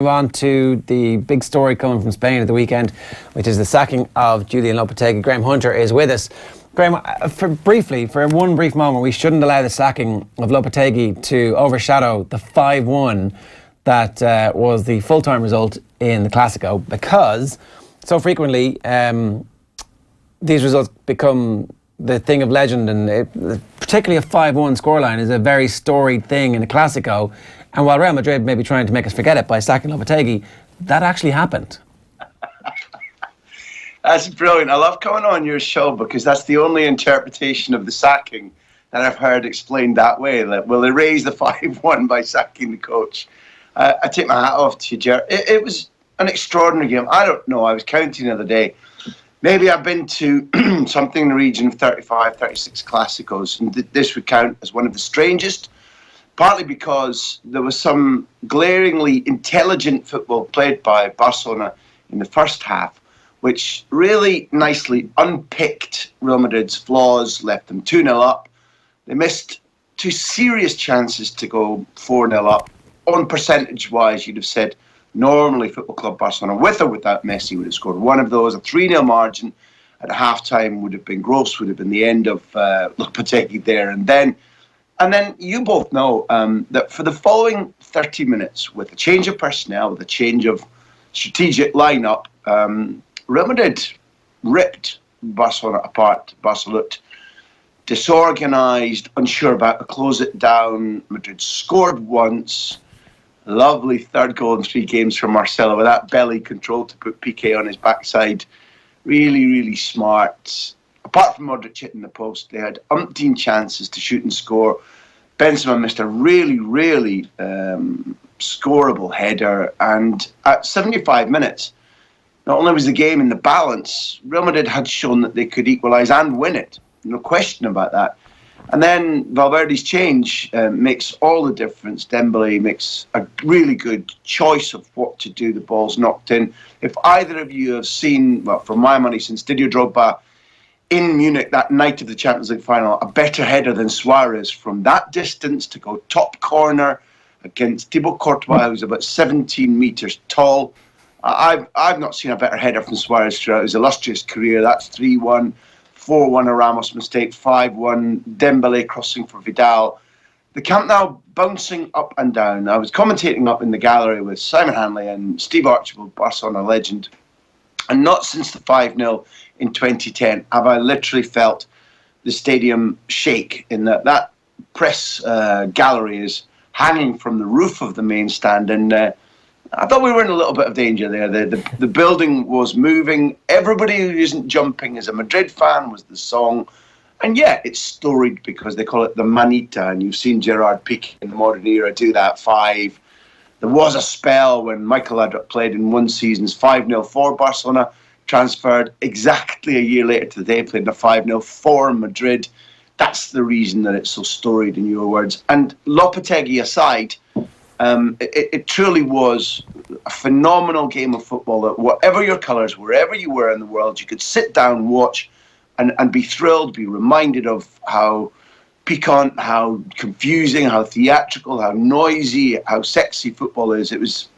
Move on to the big story coming from Spain at the weekend, which is the sacking of Julen Lopetegui. Graham Hunter is with us. Graham, for one brief moment, we shouldn't allow the sacking of Lopetegui to overshadow the 5-1 that was the full-time result in the Clásico, because so frequently these results become the thing of legend, and particularly a 5-1 scoreline is a very storied thing in a Clásico. And while Real Madrid may be trying to make us forget it by sacking Lopetegui, that actually happened. That's brilliant. I love coming on your show because that's the only interpretation of the sacking that I've heard explained that way. That will erase the 5-1 by sacking the coach. I take my hat off to you, Ger. It was an extraordinary game. I don't know. I was counting the other day. Maybe I've been to something in the region of 35, 36 Clásicos, and this would count as one of the strangest, partly because there was some glaringly intelligent football played by Barcelona in the first half, which really nicely unpicked Real Madrid's flaws, left them 2-0 up. They missed two serious chances to go 4-0 up. On percentage-wise, you'd have said normally Football Club Barcelona, with or without Messi, would have scored one of those. A 3-0 margin at half-time would have been gross, would have been the end of Lopetegui there and then. And then you both know that for the following 30 minutes, with a change of personnel, with a change of strategic lineup, Real Madrid ripped Barcelona apart. Barca looked disorganised, unsure about to close it down. Madrid scored once. Lovely third goal in 3 games from Marcelo with that belly control to put Piqué on his backside. Really, really smart. Apart from Modric hitting the post, they had umpteen chances to shoot and score. Benzema missed a really, really scoreable header. And at 75 minutes, not only was the game in the balance, Real Madrid had shown that they could equalise and win it. No question about that. And then Valverde's change makes all the difference. Dembele makes a really good choice of what to do. The ball's knocked in. If either of you have seen, well, for my money, since Didier Drogba in Munich that night of the Champions League final, a better header than Suarez from that distance to go top corner against Thibaut Courtois, who's about 17 metres tall. I've not seen a better header from Suarez throughout his illustrious career. That's 3-1. 4-1 a Ramos mistake, 5-1, Dembele crossing for Vidal. The Camp Nou bouncing up and down. I was commentating up in the gallery with Simon Hanley and Steve Archibald, Barcelona legend. And not since the 5-0 in 2010 have I literally felt the stadium shake, in that press gallery is hanging from the roof of the main stand. And I thought we were in a little bit of danger there. The building was moving. Everybody who isn't jumping is a Madrid fan, was the song. And yeah, it's storied because they call it the Manita. And you've seen Gerard Piqué in the modern era do that 5. There was a spell when Michael Laudrup played in one season's 5-0 for Barcelona, transferred exactly a year later to the day, played in a 5-0 for Madrid. That's the reason that it's so storied, in your words. And Lopetegui aside, it truly was a phenomenal game of football that whatever your colours, wherever you were in the world, you could sit down, watch and be thrilled, be reminded of how piquant, how confusing, how theatrical, how noisy, how sexy football is. It was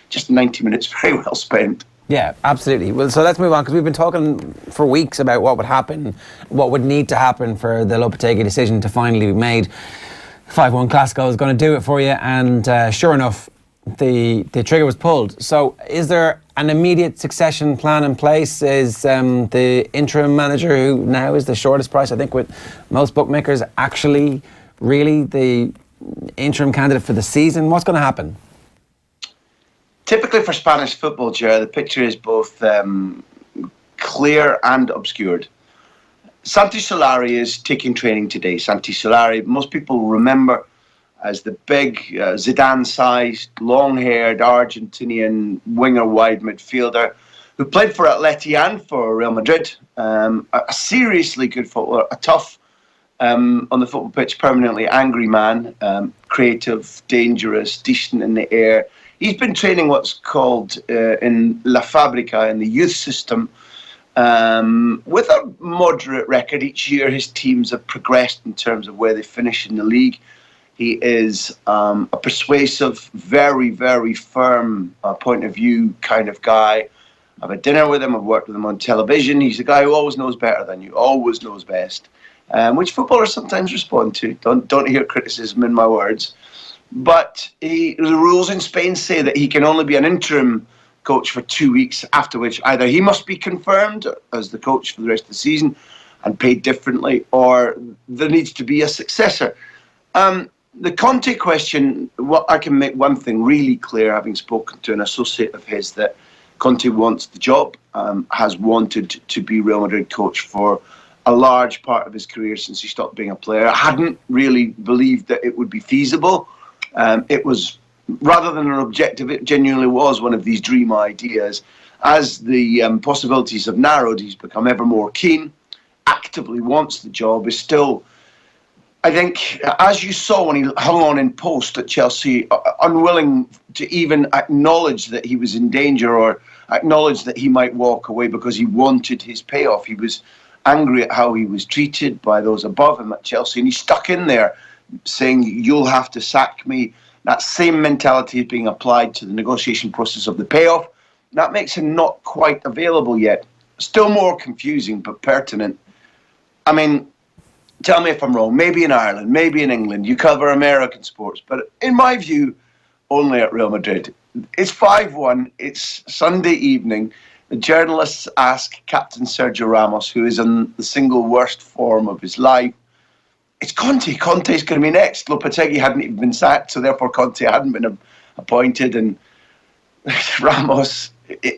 just 90 minutes very well spent. Yeah, absolutely. Well, so let's move on, because we've been talking for weeks about what would happen, what would need to happen for the Lopetegui decision to finally be made. 5-1 Clásico is going to do it for you, and sure enough, the trigger was pulled. So is there an immediate succession plan in place? Is the interim manager, who now is the shortest price, I think, with most bookmakers, actually really the interim candidate for the season? What's going to happen? Typically for Spanish football, Ger, the picture is both clear and obscured. Santi Solari is taking training today. Santi Solari, most people remember as the big Zidane-sized, long-haired Argentinian winger wide midfielder who played for Atleti and for Real Madrid. A seriously good footballer, a tough, on the football pitch, permanently angry man, creative, dangerous, decent in the air. He's been training what's called in La Fábrica, in the youth system, with a moderate record. Each year his teams have progressed in terms of where they finish in the league. He is a persuasive, very, very firm point of view kind of guy. I've had dinner with him. I've worked with him on television. He's a guy who always knows better than you, always knows best, which footballers sometimes respond to. Don't hear criticism in my words. But the rules in Spain say that he can only be an interim coach for 2 weeks, after which either he must be confirmed as the coach for the rest of the season and paid differently, or there needs to be a successor. The Conte question, I can make one thing really clear, having spoken to an associate of his, that Conte wants the job, has wanted to be Real Madrid coach for a large part of his career since he stopped being a player. I hadn't really believed that it would be feasible. It was, rather than an objective, it genuinely was one of these dream ideas. As the possibilities have narrowed, he's become ever more keen, actively wants the job, is still, I think, as you saw when he hung on in post at Chelsea, unwilling to even acknowledge that he was in danger or acknowledge that he might walk away because he wanted his payoff. He was angry at how he was treated by those above him at Chelsea, and he stuck in there saying, "You'll have to sack me." That same mentality is being applied to the negotiation process of the payoff. That makes him not quite available yet. Still more confusing, but pertinent. I mean, tell me if I'm wrong. Maybe in Ireland, maybe in England, you cover American sports. But in my view, only at Real Madrid. It's 5-1. It's Sunday evening. The journalists ask Captain Sergio Ramos, who is in the single worst form of his life, it's Conte. Conte's going to be next. Lopetegui hadn't even been sacked, so therefore Conte hadn't been appointed. And Ramos,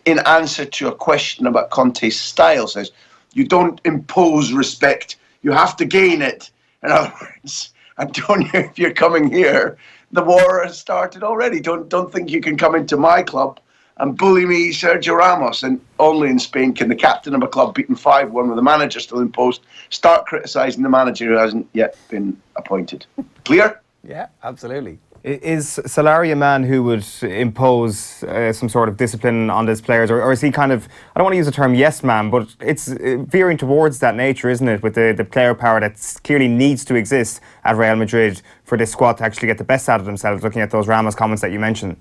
in answer to a question about Conte's style, says, "You don't impose respect. You have to gain it." In other words, Antonio, if you're coming here, the war has started already. Don't think you can come into my club and bully me, Sergio Ramos. And only in Spain can the captain of a club beaten 5-1 with the manager still in post start criticising the manager who hasn't yet been appointed. Clear? Yeah, absolutely. Is Solari a man who would impose some sort of discipline on his players, or is he kind of, I don't want to use the term yes man, but it's veering towards that nature, isn't it, with the player power that clearly needs to exist at Real Madrid for this squad to actually get the best out of themselves, looking at those Ramos comments that you mentioned?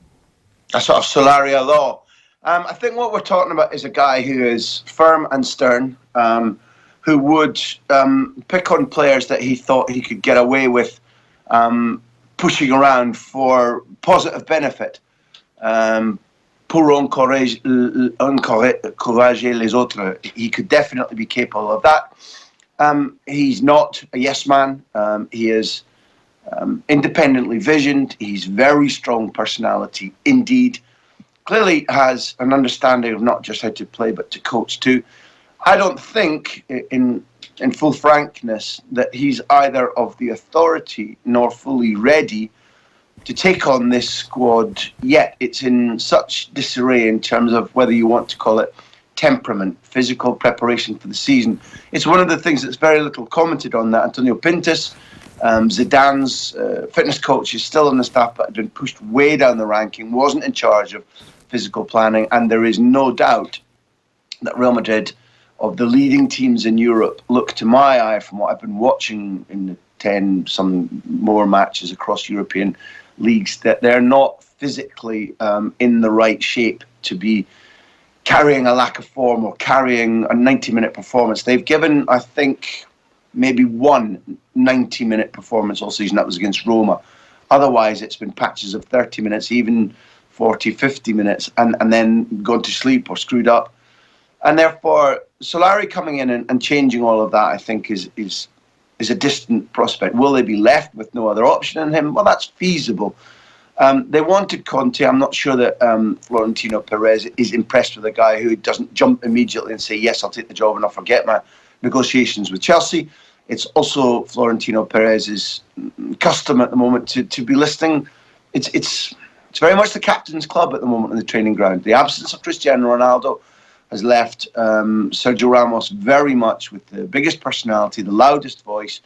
A sort of Solaria law. I think what we're talking about is a guy who is firm and stern, who would pick on players that he thought he could get away with pushing around for positive benefit. Pour encourager les autres. He could definitely be capable of that. He's not a yes man. He is independently visioned. He's very strong personality indeed. Clearly has an understanding of not just how to play but to coach too. I don't think, in full frankness, that he's either of the authority nor fully ready to take on this squad yet. It's in such disarray in terms of whether you want to call it temperament, physical preparation for the season. It's one of the things that's very little commented on, that Antonio Pintus, Zidane's fitness coach, is still on the staff but had been pushed way down the ranking, wasn't in charge of physical planning, and there is no doubt that Real Madrid, of the leading teams in Europe, look to my eye, from what I've been watching in the 10 some more matches across European leagues, that they're not physically in the right shape to be carrying a lack of form or carrying a 90-minute performance. They've given, I think, maybe one 90-minute performance all season. That was against Roma. Otherwise, it's been patches of 30 minutes, even 40, 50 minutes, and then gone to sleep or screwed up. And therefore, Solari coming in and changing all of that, I think, is a distant prospect. Will they be left with no other option in him? Well, that's feasible. They wanted Conte. I'm not sure that Florentino Perez is impressed with a guy who doesn't jump immediately and say, yes, I'll take the job and I'll forget my negotiations with Chelsea. It's also Florentino Perez's custom at the moment to be listing. It's very much the captain's club at the moment on the training ground. The absence of Cristiano Ronaldo has left Sergio Ramos very much with the biggest personality, the loudest voice.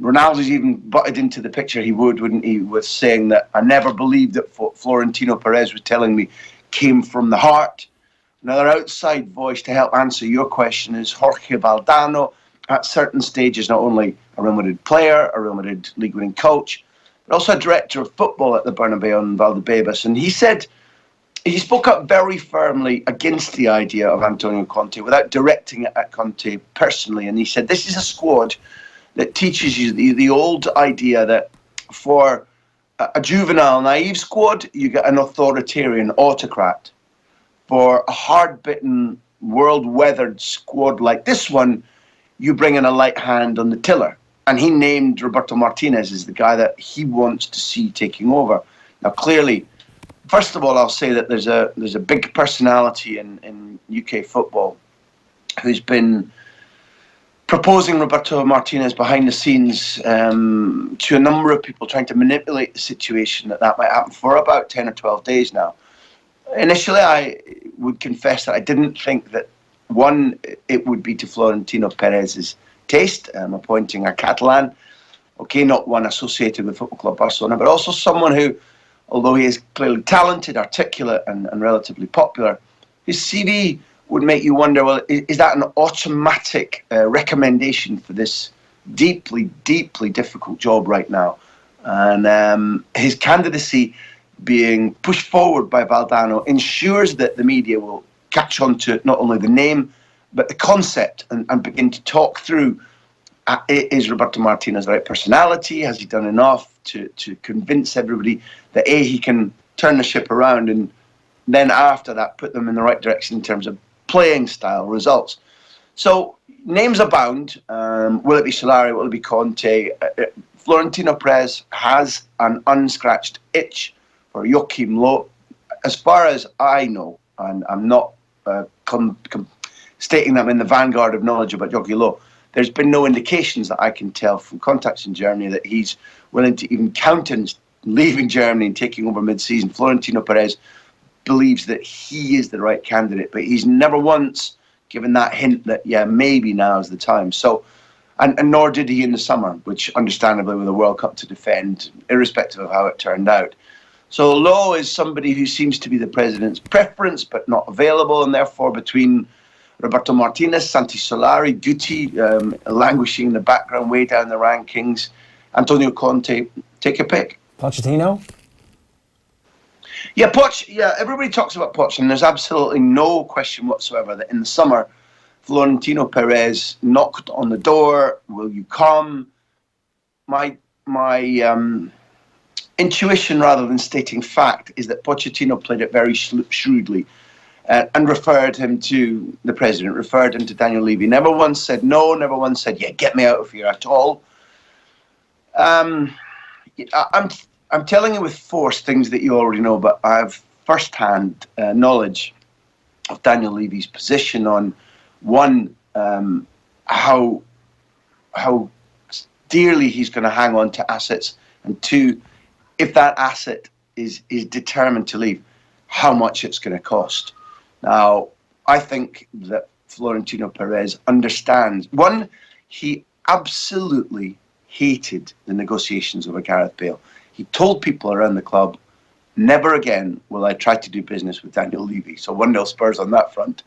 Ronaldo's even butted into the picture, wouldn't he, with saying that I never believed that Florentino Perez was telling me came from the heart. Another outside voice to help answer your question is Jorge Valdano, at certain stages not only a Real Madrid player, a Real Madrid league-winning coach, but also a director of football at the Bernabeu in Valdebebas. And he spoke up very firmly against the idea of Antonio Conte without directing it at Conte personally. And he said, this is a squad that teaches you the old idea that for a juvenile, naive squad, you get an authoritarian autocrat. For a hard-bitten, world-weathered squad like this one, you bring in a light hand on the tiller. And he named Roberto Martinez as the guy that he wants to see taking over. Now, clearly, first of all, I'll say that there's a big personality in UK football who's been proposing Roberto Martinez behind the scenes to a number of people, trying to manipulate the situation that might happen for about 10 or 12 days now. Initially, I would confess that I didn't think that, one, it would be to Florentino Perez's taste, appointing a Catalan, okay, not one associated with Football Club Barcelona, but also someone who, although he is clearly talented, articulate and relatively popular, his CV would make you wonder, well, is that an automatic recommendation for this deeply, deeply difficult job right now? And his candidacy being pushed forward by Valdano ensures that the media will catch on to not only the name, but the concept and begin to talk through, is Roberto Martinez the right personality? Has he done enough to convince everybody that A, he can turn the ship around, and then after that put them in the right direction in terms of playing style, results? So names abound. Will it be Solari? Will it be Conte? Florentino Perez has an unscratched itch for Joachim Low. As far as I know, and I'm not stating that I'm in the vanguard of knowledge about Joachim Low, there's been no indications that I can tell from contacts in Germany that he's willing to even countenance leaving Germany and taking over mid-season. Florentino Perez believes that he is the right candidate, but he's never once given that hint that, yeah, maybe now is the time. So, and nor did he in the summer, which understandably with a World Cup to defend, irrespective of how it turned out. So Lowe is somebody who seems to be the president's preference, but not available, and therefore between Roberto Martinez, Santi Solari, Guti, languishing in the background, way down the rankings, Antonio Conte, take a pick. Pochettino? Yeah, everybody talks about Poch, and there's absolutely no question whatsoever that in the summer, Florentino Perez knocked on the door. Will you come? My intuition, rather than stating fact, is that Pochettino played it very shrewdly and referred him to the president, referred him to Daniel Levy. Never once said no, never once said, yeah, get me out of here at all. I'm telling you with force things that you already know, but I have first-hand knowledge of Daniel Levy's position on, one, how dearly he's going to hang on to assets, and two, if that asset is determined to leave, how much it's going to cost. Now, I think that Florentino Perez understands. One, he absolutely hated the negotiations over Gareth Bale. He told people around the club, never again will I try to do business with Daniel Levy. So 1-0 Spurs on that front.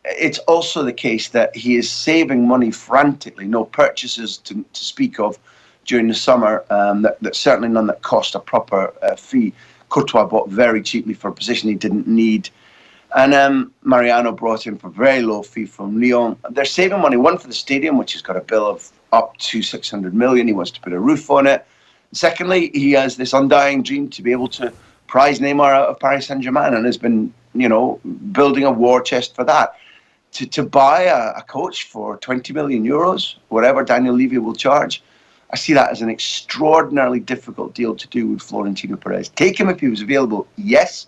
It's also the case that he is saving money frantically, no purchases to speak of during the summer, that certainly none that cost a proper fee. Courtois bought very cheaply for a position he didn't need. And Mariano brought in for a very low fee from Lyon. They're saving money, one for the stadium, which has got a bill of up to 600 million. He wants to put a roof on it. Secondly, he has this undying dream to be able to prize Neymar out of Paris Saint-Germain, and has been, building a war chest for that. To buy a coach for 20 million euros, whatever Daniel Levy will charge, I see that as an extraordinarily difficult deal to do with Florentino Perez. Take him if he was available, yes.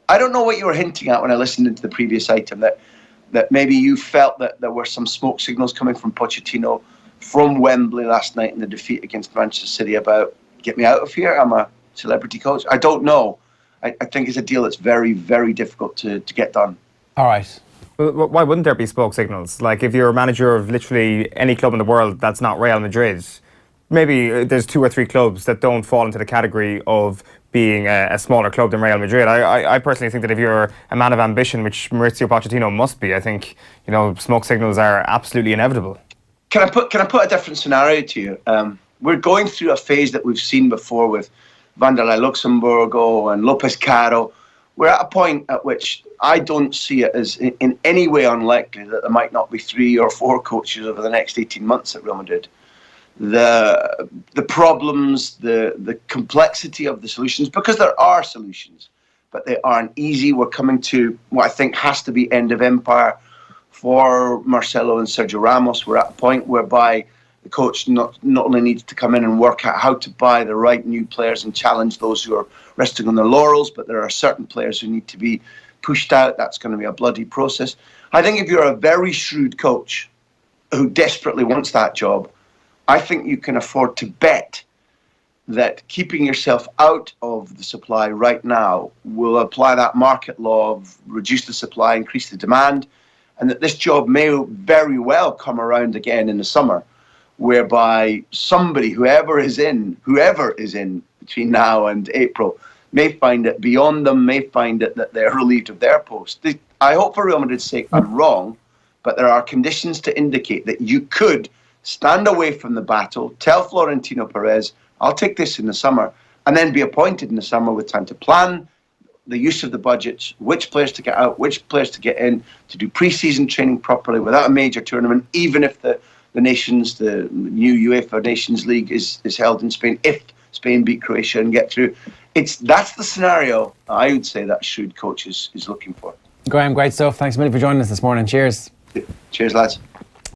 I don't know what you were hinting at when I listened into the previous item, that maybe you felt that there were some smoke signals coming from Pochettino from Wembley last night in the defeat against Manchester City about, get me out of here, I'm a celebrity coach. I don't know. I think it's a deal that's very, very difficult to get done. All right. Well, why wouldn't there be smoke signals? Like, if you're a manager of literally any club in the world that's not Real Madrid, maybe there's 2 or 3 clubs that don't fall into the category of being a smaller club than Real Madrid. I personally think that if you're a man of ambition, which Mauricio Pochettino must be, I think, smoke signals are absolutely inevitable. Can I put a different scenario to you? we're going through a phase that we've seen before with Vanderlei Luxemburgo and Lopez Caro. We're at a point at which I don't see it as in any way unlikely that there might not be 3 or 4 coaches over the next 18 months at Real Madrid. The problems, the complexity of the solutions, because there are solutions, but they aren't easy. We're coming to what I think has to be end of empire for Marcelo and Sergio Ramos. We're at a point whereby the coach not only needs to come in and work out how to buy the right new players and challenge those who are resting on their laurels, but there are certain players who need to be pushed out. That's going to be a bloody process. I think if you're a very shrewd coach who desperately wants that job, I think you can afford to bet that keeping yourself out of the supply right now will apply that market law of reduce the supply, increase the demand, and that this job may very well come around again in the summer, whereby somebody, whoever is in between now and April, may find it beyond them, may find it that they're relieved of their post. I hope for Real Madrid's sake I'm wrong, but there are conditions to indicate that you could stand away from the battle, tell Florentino Perez, I'll take this in the summer, and then be appointed in the summer with time to plan the use of the budgets, which players to get out, which players to get in, to do pre-season training properly without a major tournament, even if the nations, the new UEFA Nations League is held in Spain, if Spain beat Croatia and get through. That's the scenario I would say that shrewd coach is looking for. Graham, great stuff. Thanks a million for joining us this morning. Cheers. Cheers, lads.